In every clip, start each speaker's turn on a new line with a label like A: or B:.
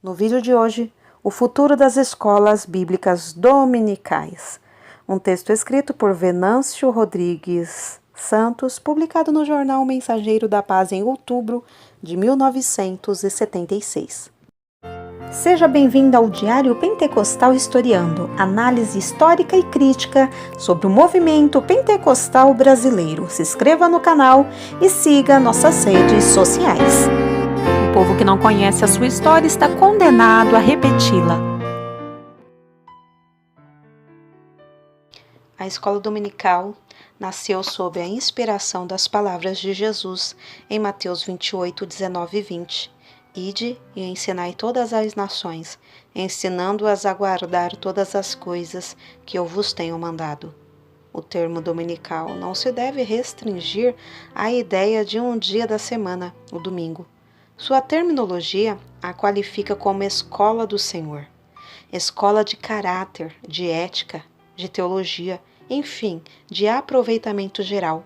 A: No vídeo de hoje, o futuro das escolas bíblicas dominicais. Um texto escrito por Venâncio Rodrigues Santos, publicado no jornal Mensageiro da Paz em outubro de 1976. Seja bem-vindo ao Diário Pentecostal Historiando, análise histórica e crítica sobre o movimento pentecostal brasileiro. Se inscreva no canal e siga nossas redes sociais. O povo que não conhece a sua história está condenado a repeti-la. A escola dominical nasceu sob a inspiração das palavras de Jesus em Mateus 28, 19 e 20. Ide e ensinai todas as nações, ensinando-as a guardar todas as coisas que eu vos tenho mandado. O termo dominical não se deve restringir à ideia de um dia da semana, o domingo. Sua terminologia a qualifica como escola do Senhor, escola de caráter, de ética, de teologia, enfim, de aproveitamento geral.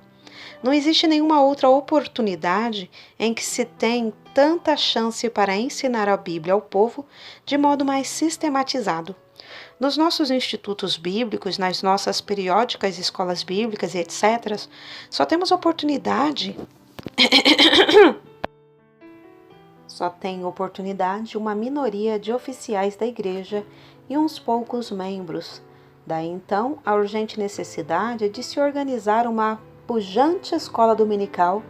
A: Não existe nenhuma outra oportunidade em que se tem tanta chance para ensinar a Bíblia ao povo de modo mais sistematizado. Nos nossos institutos bíblicos, nas nossas periódicas escolas bíblicas e etc., só temos oportunidade uma minoria de oficiais da igreja e uns poucos membros. Daí então a urgente necessidade de se organizar uma pujante escola dominical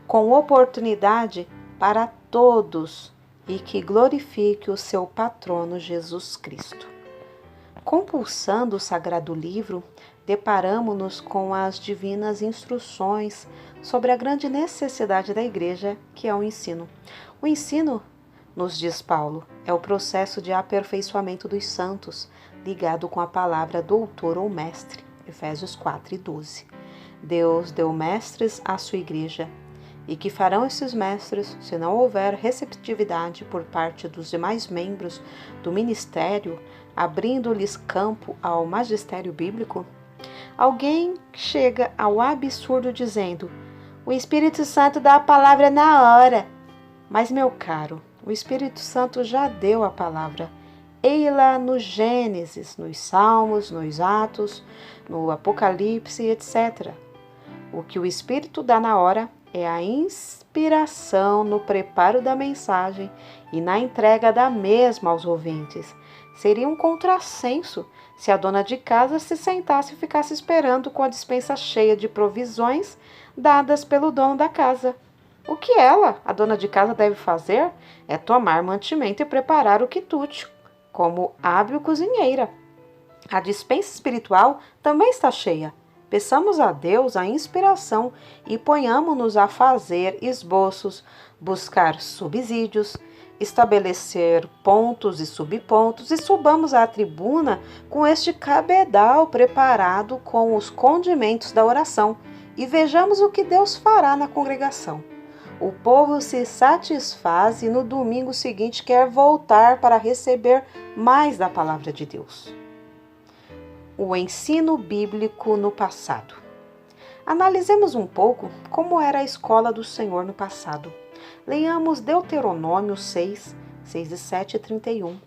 A: com oportunidade para todos e que glorifique o seu patrono Jesus Cristo. Compulsando o Sagrado Livro, deparamo-nos com as divinas instruções sobre a grande necessidade da igreja, que é o ensino. O ensino, nos diz Paulo, é o processo de aperfeiçoamento dos santos, ligado com a palavra doutor ou mestre, Efésios 4 e 12. Deus deu mestres à sua igreja, e que farão esses mestres se não houver receptividade por parte dos demais membros do ministério, abrindo-lhes campo ao magistério bíblico? Alguém chega ao absurdo dizendo: o Espírito Santo dá a palavra na hora. Mas, meu caro, o Espírito Santo já deu a palavra. Ei-la no Gênesis, nos Salmos, nos Atos, no Apocalipse, etc. O que o Espírito dá na hora é a inspiração no preparo da mensagem e na entrega da mesma aos ouvintes. Seria um contrassenso se a dona de casa se sentasse e ficasse esperando com a despensa cheia de provisões dadas pelo dono da casa. O que ela, a dona de casa, deve fazer é tomar mantimento e preparar o quitute, como hábil cozinheira. A despensa espiritual também está cheia. Peçamos a Deus a inspiração e ponhamo-nos a fazer esboços, buscar subsídios, estabelecer pontos e subpontos e subamos à tribuna com este cabedal preparado com os condimentos da oração e vejamos o que Deus fará na congregação. O povo se satisfaz e no domingo seguinte quer voltar para receber mais da palavra de Deus. O ensino bíblico no passado. Analisemos um pouco como era a escola do Senhor no passado. Leiamos Deuteronômio 6, 6 e 7 e 31,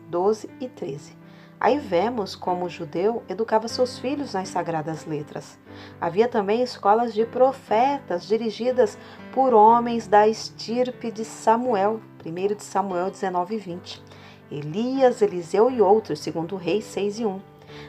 A: 12 e 13. Aí vemos como o judeu educava seus filhos nas sagradas letras. Havia também escolas de profetas dirigidas por homens da estirpe de Samuel, 1 de Samuel 19 e 20. Elias, Eliseu e outros, 2 Reis 6 e 1.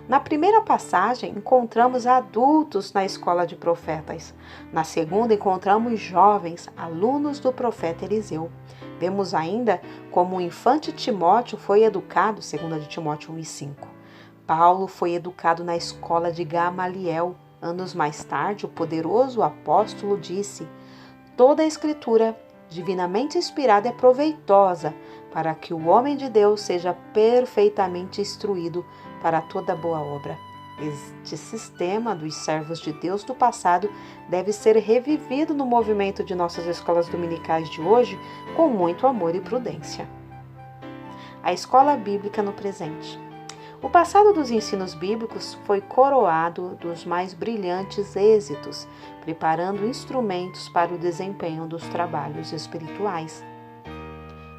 A: Na primeira passagem, encontramos adultos na escola de profetas. Na segunda, encontramos jovens, alunos do profeta Eliseu. Vemos ainda como o infante Timóteo foi educado, 2 de Timóteo 1 e 5. Paulo foi educado na escola de Gamaliel. Anos mais tarde, o poderoso apóstolo disse: toda a escritura, divinamente inspirada, é proveitosa para que o homem de Deus seja perfeitamente instruído para toda boa obra. Este sistema dos servos de Deus do passado deve ser revivido no movimento de nossas escolas dominicais de hoje com muito amor e prudência. A escola bíblica no presente. O passado dos ensinos bíblicos foi coroado dos mais brilhantes êxitos, preparando instrumentos para o desempenho dos trabalhos espirituais.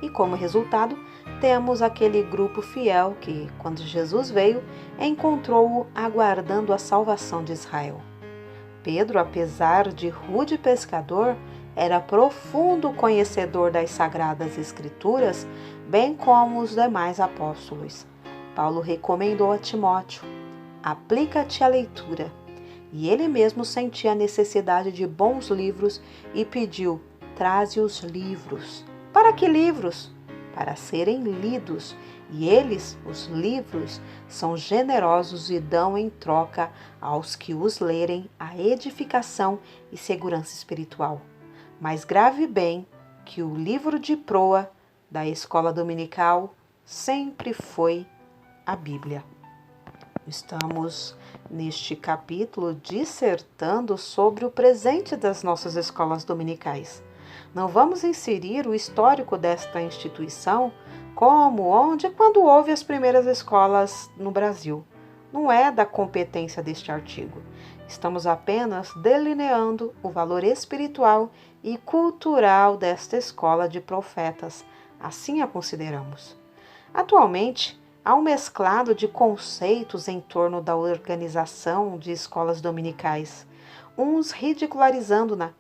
A: E como resultado, temos aquele grupo fiel que, quando Jesus veio, encontrou-o aguardando a salvação de Israel. Pedro, apesar de rude pescador, era profundo conhecedor das Sagradas Escrituras, bem como os demais apóstolos. Paulo recomendou a Timóteo: aplica-te à leitura. E ele mesmo sentia a necessidade de bons livros e pediu: traze os livros. Para que livros? Para serem lidos. E eles, os livros, são generosos e dão em troca aos que os lerem a edificação e segurança espiritual. Mas grave bem que o livro de proa da escola dominical sempre foi a Bíblia. Estamos neste capítulo dissertando sobre o presente das nossas escolas dominicais. Não vamos inserir o histórico desta instituição, como, onde e quando houve as primeiras escolas no Brasil. Não é da competência deste artigo. Estamos apenas delineando o valor espiritual e cultural desta escola de profetas. Assim a consideramos. Atualmente, há um mesclado de conceitos em torno da organização de escolas dominicais, uns ridicularizando-na,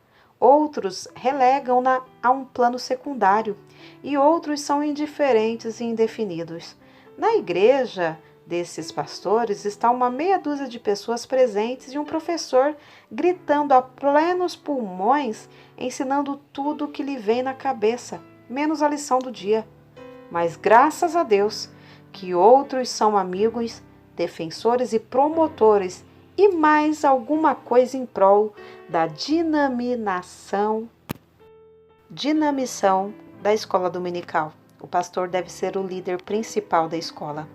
A: outros relegam-na a um plano secundário e outros são indiferentes e indefinidos. Na igreja desses pastores está uma meia dúzia de pessoas presentes e um professor gritando a plenos pulmões, ensinando tudo o que lhe vem na cabeça, menos a lição do dia. Mas graças a Deus que outros são amigos, defensores e promotores e mais alguma coisa em prol da dinamição da escola dominical. O pastor deve ser o líder principal da escola.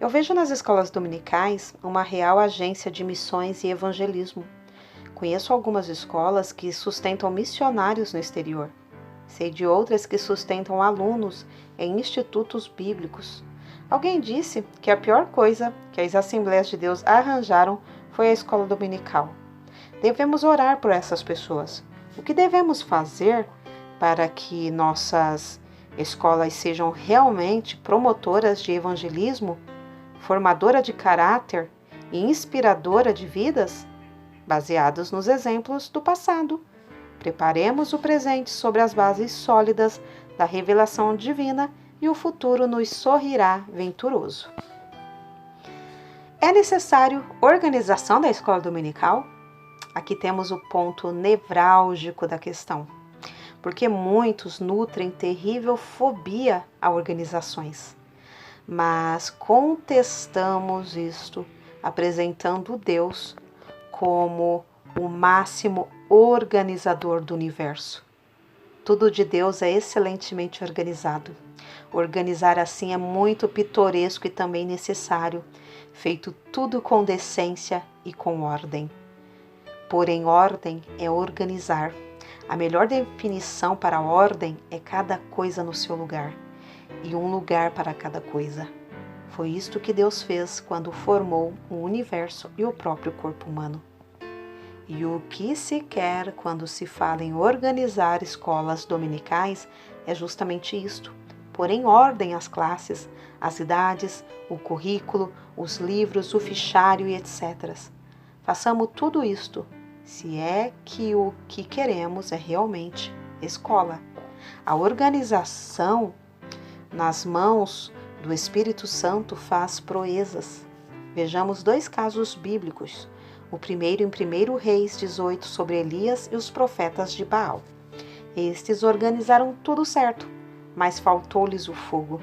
A: Eu vejo nas escolas dominicais uma real agência de missões e evangelismo. Conheço algumas escolas que sustentam missionários no exterior. Sei de outras que sustentam alunos em institutos bíblicos. Alguém disse que a pior coisa que as Assembleias de Deus arranjaram foi a escola dominical. Devemos orar por essas pessoas. O que devemos fazer para que nossas escolas sejam realmente promotoras de evangelismo, formadora de caráter e inspiradora de vidas? Baseados nos exemplos do passado. Preparemos o presente sobre as bases sólidas da revelação divina e o futuro nos sorrirá venturoso. É necessário organização da escola dominical? Aqui temos o ponto nevrálgico da questão, porque muitos nutrem terrível fobia a organizações. Mas contestamos isto, apresentando Deus como o máximo organizador do universo. Tudo de Deus é excelentemente organizado. Organizar assim é muito pitoresco e também necessário, feito tudo com decência e com ordem. Porém, ordem é organizar. A melhor definição para a ordem é cada coisa no seu lugar, e um lugar para cada coisa. Foi isto que Deus fez quando formou o universo e o próprio corpo humano. E o que se quer quando se fala em organizar escolas dominicais é justamente isto: pôr em ordem as classes, as idades, o currículo, os livros, o fichário e etc. Façamos tudo isto, se é que o que queremos é realmente escola. A organização nas mãos do Espírito Santo faz proezas. Vejamos dois casos bíblicos. O primeiro em 1 Reis 18 sobre Elias e os profetas de Baal. Estes organizaram tudo certo, mas faltou-lhes o fogo.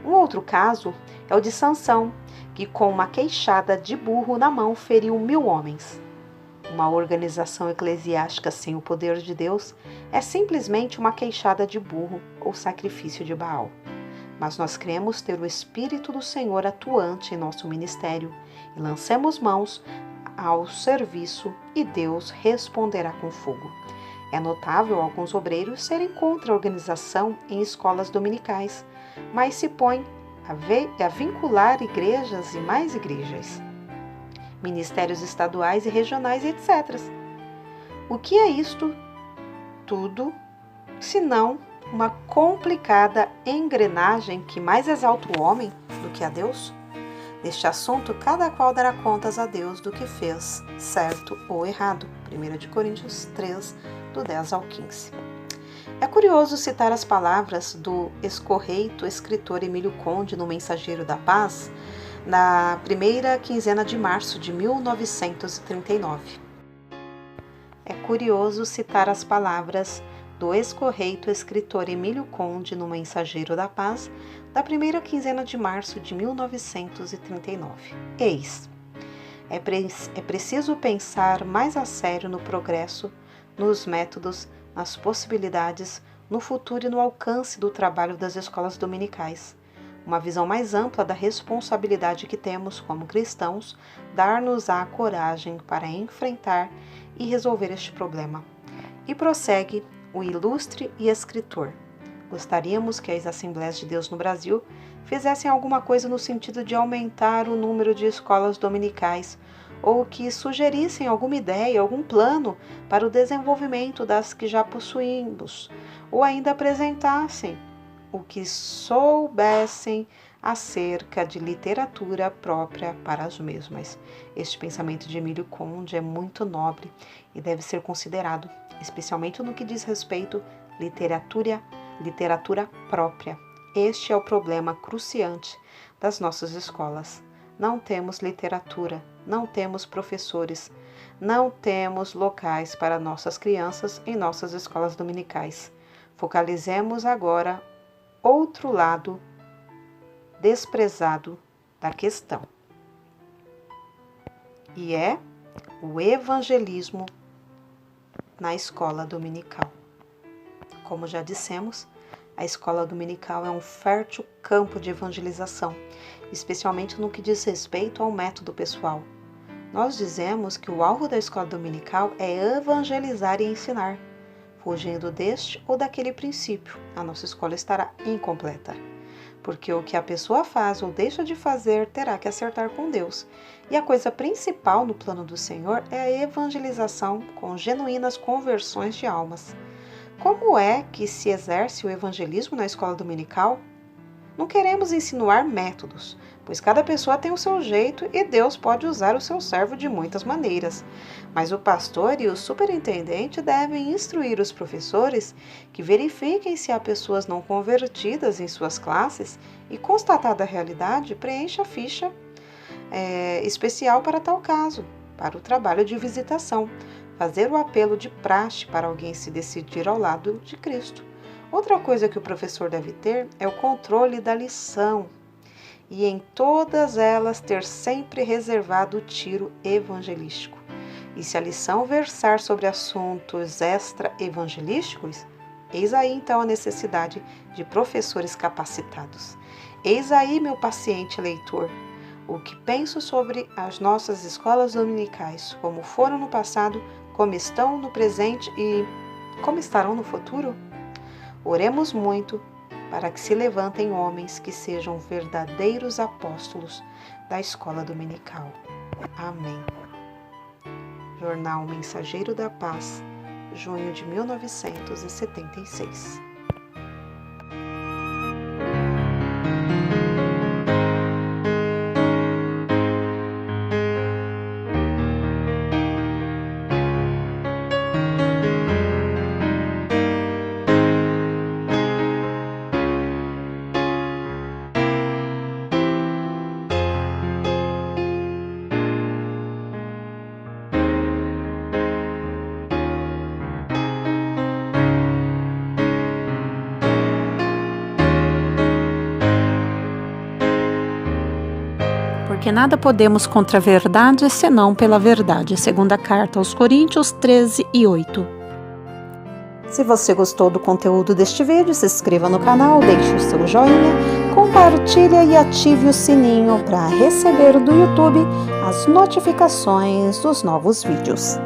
A: Um outro caso é o de Sansão, que com uma queixada de burro na mão feriu 1000 homens. Uma organização eclesiástica sem o poder de Deus é simplesmente uma queixada de burro ou sacrifício de Baal. Mas nós cremos ter o Espírito do Senhor atuante em nosso ministério e lancemos mãos ao serviço e Deus responderá com fogo. É notável alguns obreiros serem contra a organização em escolas dominicais, mas se põem a vincular igrejas e mais igrejas, ministérios estaduais e regionais, etc. O que é isto tudo, senão uma complicada engrenagem que mais exalta o homem do que a Deus? Neste assunto, cada qual dará contas a Deus do que fez, certo ou errado. 1 Coríntios 3, do 10 ao 15. É curioso citar as palavras do escorreito escritor Emílio Conde no Mensageiro da Paz, na primeira quinzena de março de 1939. É curioso citar as palavras do escorreito escritor Emílio Conde no Mensageiro da Paz, da primeira quinzena de março de 1939. Eis: é preciso pensar mais a sério no progresso, nos métodos, nas possibilidades, no futuro e no alcance do trabalho das escolas dominicais. Uma visão mais ampla da responsabilidade que temos como cristãos, dar-nos a coragem para enfrentar e resolver este problema. E prossegue o ilustre e escritor: gostaríamos que as Assembleias de Deus no Brasil fizessem alguma coisa no sentido de aumentar o número de escolas dominicais, ou que sugerissem alguma ideia, algum plano para o desenvolvimento das que já possuímos, ou ainda apresentassem o que soubessem acerca de literatura própria para as mesmas. Este pensamento de Emílio Conde é muito nobre e deve ser considerado, especialmente no que diz respeito à literatura própria. Este é o problema cruciante das nossas escolas. Não temos literatura, não temos professores, não temos locais para nossas crianças em nossas escolas dominicais. Focalizemos agora outro lado desprezado da questão, e é o evangelismo na escola dominical. Como já dissemos, a escola dominical é um fértil campo de evangelização, especialmente no que diz respeito ao método pessoal. Nós dizemos que o alvo da escola dominical é evangelizar e ensinar. Fugindo deste ou daquele princípio, a nossa escola estará incompleta. Porque o que a pessoa faz ou deixa de fazer terá que acertar com Deus. E a coisa principal no plano do Senhor é a evangelização com genuínas conversões de almas. Como é que se exerce o evangelismo na escola dominical? Não queremos insinuar métodos, pois cada pessoa tem o seu jeito e Deus pode usar o seu servo de muitas maneiras. Mas o pastor e o superintendente devem instruir os professores que verifiquem se há pessoas não convertidas em suas classes e, constatada a realidade, preencha a ficha especial para tal caso, para o trabalho de visitação, fazer o apelo de praxe para alguém se decidir ao lado de Cristo. Outra coisa que o professor deve ter é o controle da lição e em todas elas ter sempre reservado o tiro evangelístico. E se a lição versar sobre assuntos extra-evangelísticos, eis aí então a necessidade de professores capacitados. Eis aí, meu paciente leitor, o que penso sobre as nossas escolas dominicais, como foram no passado, como estão no presente e como estarão no futuro? Oremos muito para que se levantem homens que sejam verdadeiros apóstolos da escola dominical. Amém. Jornal Mensageiro da Paz, junho de 1976.
B: Porque nada podemos contra a verdade, senão pela verdade. Segunda carta aos Coríntios 13:8.
A: Se você gostou do conteúdo deste vídeo, se inscreva no canal, deixe o seu joinha, compartilhe e ative o sininho para receber do YouTube as notificações dos novos vídeos.